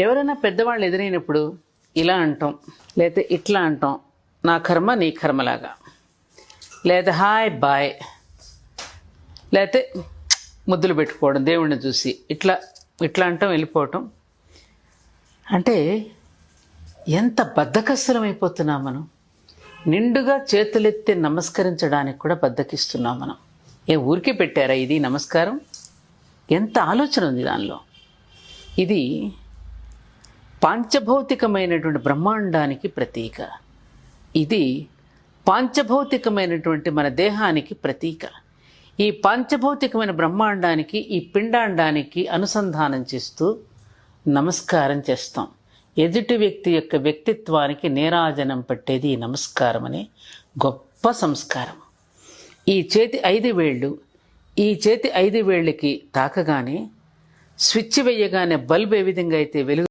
ఎవరైనా పెద్దవాళ్ళు ఎదురైనప్పుడు ఇలా అంటాం, లేకపోతే ఇట్లా అంటాం, నా కర్మ నీ కర్మలాగా, లేదా హాయ్ బాయ్, లేకపోతే ముద్దులు పెట్టుకోవడం దేవుణ్ణి చూసి ఇట్లా ఇట్లా అంటాం, వెళ్ళిపోవటం. అంటే ఎంత బద్ధకస్తులం అయిపోతున్నాం మనం. నిండుగా చేతులెత్తి నమస్కరించడానికి కూడా బద్ధకిస్తున్నాం మనం. ఊరికే పెట్టారా ఇది నమస్కారం? ఎంత ఆలోచన ఉంది దానిలో. ఇది పాంచభౌతికమైనటువంటి బ్రహ్మాండానికి ప్రతీక. ఇది పాంచభౌతికమైనటువంటి మన దేహానికి ప్రతీక. ఈ పాంచభౌతికమైన బ్రహ్మాండానికి, ఈ పిండాండానికి అనుసంధానం చేస్తూ నమస్కారం చేస్తాం. ఎదుటి వ్యక్తి యొక్క వ్యక్తిత్వానికి నీరాజనం పట్టేది ఈ నమస్కారం అనే గొప్ప సంస్కారం. ఈ చేతి 5 వేళ్ళు ఈ చేతి 5 వేళ్ళకి తాకగానే, స్విచ్ వేయగానే బల్బ్ ఏ విధంగా అయితే వెలుగు